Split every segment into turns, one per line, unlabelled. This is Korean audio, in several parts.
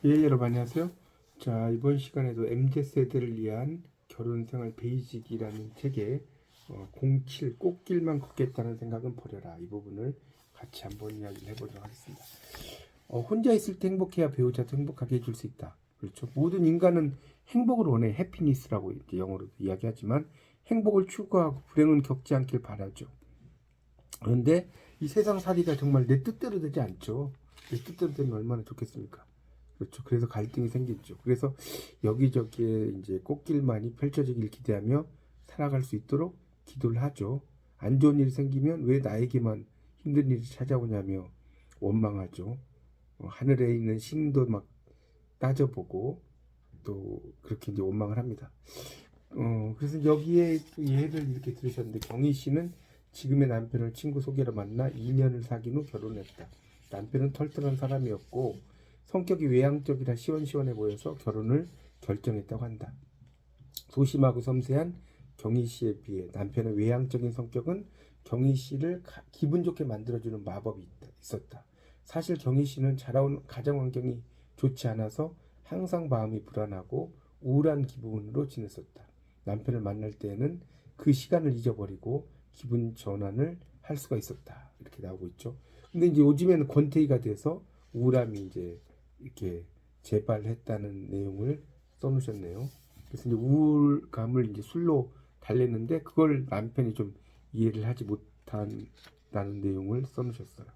예, 여러분 안녕하세요. 자, 이번 시간에도 MZ세대를 위한 결혼생활 베이직이라는 책에 07 꽃길만 걷겠다는 생각은 버려라, 이 부분을 같이 한번 이야기를 해보도록 하겠습니다. 혼자 있을 때 행복해야 배우자도 행복하게 해줄 수 있다. 그렇죠. 모든 인간은 행복을 원해. 해피니스라고 이렇게 영어로도 이야기하지만 행복을 추구하고 불행은 겪지 않길 바라죠. 그런데 이 세상 살이가 정말 내 뜻대로 되지 않죠. 내 뜻대로 되면 얼마나 좋겠습니까? 그렇죠. 그래서 갈등이 생기죠. 그래서 여기저기에 이제 꽃길만이 펼쳐지길 기대하며 살아갈 수 있도록 기도를 하죠. 안 좋은 일이 생기면 왜 나에게만 힘든 일이 찾아오냐며 원망하죠. 하늘에 있는 신도 막 따져보고 또 그렇게 이제 원망을 합니다. 그래서 여기에 또 예를 이렇게 들으셨는데, 경희 씨는 지금의 남편을 친구 소개로 만나 2년을 사귄 후 결혼했다. 남편은 털털한 사람이었고 성격이 외향적이라 시원시원해 보여서 결혼을 결정했다고 한다. 소심하고 섬세한 경희 씨에 비해 남편의 외향적인 성격은 경희 씨를 기분 좋게 만들어주는 마법이 있었다. 사실 경희 씨는 자라온 가정 환경이 좋지 않아서 항상 마음이 불안하고 우울한 기분으로 지냈었다. 남편을 만날 때에는 그 시간을 잊어버리고 기분 전환을 할 수가 있었다. 이렇게 나오고 있죠. 근데 이제 요즘에는 권태기가 돼서 우울함이 이제 이렇게 재발했다는 내용을 써놓으셨네요. 그래서 이제 우울감을 이제 술로 달랬는데 그걸 남편이 좀 이해를 하지 못한다는 내용을 써놓으셨어요.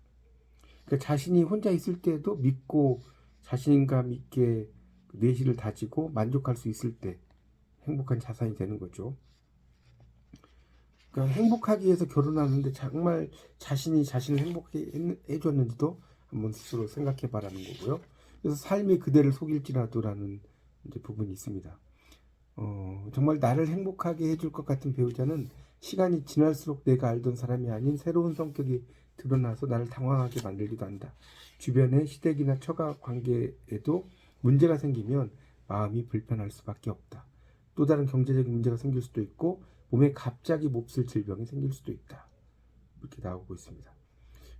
그러니까 자신이 혼자 있을 때도 믿고 자신감 있게 내실을 다지고 만족할 수 있을 때 행복한 자산이 되는 거죠. 그러니까 행복하기 위해서 결혼하는데 정말 자신이 자신을 행복하게 해줬는지도 한번 스스로 생각해 봐라는 거고요. 그래서 삶이 그대를 속일지라도라는 이제 부분이 있습니다. 정말 나를 행복하게 해줄 것 같은 배우자는 시간이 지날수록 내가 알던 사람이 아닌 새로운 성격이 드러나서 나를 당황하게 만들기도 한다. 주변의 시댁이나 처가 관계에도 문제가 생기면 마음이 불편할 수밖에 없다. 또 다른 경제적인 문제가 생길 수도 있고 몸에 갑자기 몹쓸 질병이 생길 수도 있다. 이렇게 나오고 있습니다.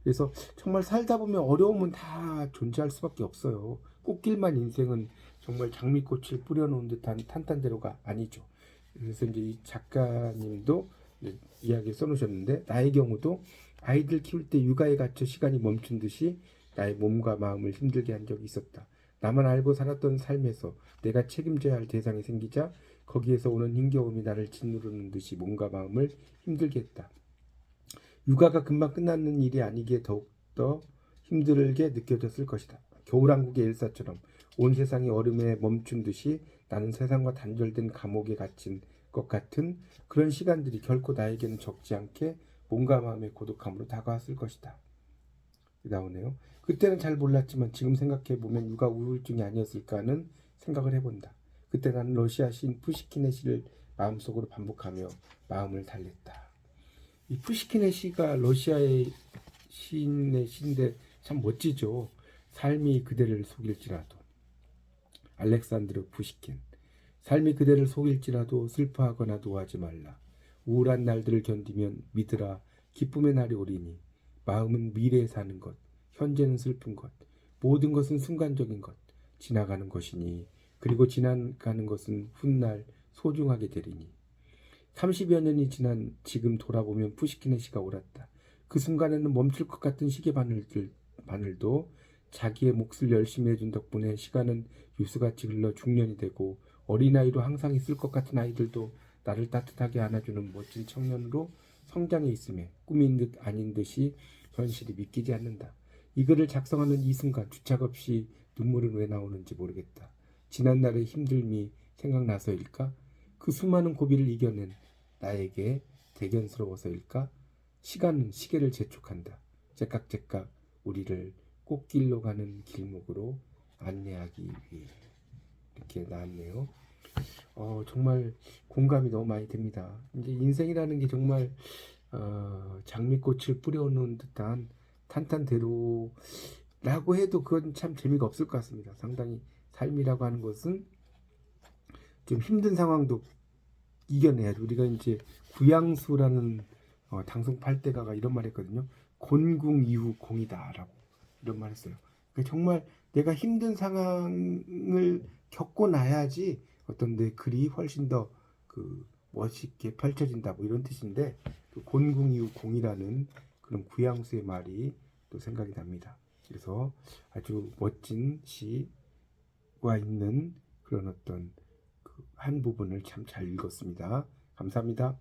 그래서 정말 살다 보면 어려움은 다 존재할 수밖에 없어요. 꽃길만 인생은 정말 장미꽃을 뿌려놓은 듯한 탄탄대로가 아니죠. 그래서 이제 이 작가님도 이야기를 써놓으셨는데, 나의 경우도 아이들 키울 때 육아에 갇혀 시간이 멈춘 듯이 나의 몸과 마음을 힘들게 한 적이 있었다. 나만 알고 살았던 삶에서 내가 책임져야 할 대상이 생기자 거기에서 오는 힘겨움이 나를 짓누르는 듯이 몸과 마음을 힘들게 했다. 육아가 금방 끝나는 일이 아니기에 더욱더 힘들게 느껴졌을 것이다. 겨울왕국의 엘사처럼 온 세상이 얼음에 멈춘 듯이 나는 세상과 단절된 감옥에 갇힌 것 같은 그런 시간들이 결코 나에게는 적지 않게 몸과 마음의 고독함으로 다가왔을 것이다. 나오네요. 그때는 잘 몰랐지만 지금 생각해보면 육아 우울증이 아니었을까 하는 생각을 해본다. 그때 나는 러시아 시인 푸시킨의 시를 마음속으로 반복하며 마음을 달랬다. 이 푸시킨의 시가 러시아의 시인의 시인데 참 멋지죠. 삶이 그대를 속일지라도. 알렉산드르 푸시킨. 삶이 그대를 속일지라도 슬퍼하거나 노하지 말라. 우울한 날들을 견디면 믿으라. 기쁨의 날이 오리니. 마음은 미래에 사는 것, 현재는 슬픈 것, 모든 것은 순간적인 것, 지나가는 것이니. 그리고 지나가는 것은 훗날 소중하게 되리니. 30여 년이 지난 지금 돌아보면 푸시킨의 시가 옳았다. 그 순간에는 멈출 것 같은 시계 바늘도 자기의 몫을 열심히 해준 덕분에 시간은 유수같이 흘러 중년이 되고, 어린아이로 항상 있을 것 같은 아이들도 나를 따뜻하게 안아주는 멋진 청년으로 성장해 있음에 꿈인 듯 아닌 듯이 현실이 믿기지 않는다. 이 글을 작성하는 이 순간 주착 없이 눈물은 왜 나오는지 모르겠다. 지난날의 힘듦이 생각나서일까? 그 수많은 고비를 이겨낸 나에게 대견스러워서일까? 시간은 시계를 재촉한다. 제깍제깍 우리를 꽃길로 가는 길목으로 안내하기 위해. 이렇게 나왔네요. 정말 공감이 너무 많이 됩니다. 이제 인생이라는 게 정말 장미꽃을 뿌려놓은 듯한 탄탄대로라고 해도 그건 참 재미가 없을 것 같습니다. 상당히 삶이라고 하는 것은 좀 힘든 상황도 이겨내야죠. 우리가 이제 구양수라는 당송 팔대가가 이런 말 했거든요. 곤궁 이후 공이다라고 이런 말 했어요. 그러니까 정말 내가 힘든 상황을 겪고 나야지 어떤 내 글이 훨씬 더 그 멋있게 펼쳐진다 뭐 이런 뜻인데 그 곤궁이후 공이라는 그런 구양수의 말이 또 생각이 납니다. 그래서 아주 멋진 시와 있는 그런 어떤 그 한 부분을 참 잘 읽었습니다. 감사합니다.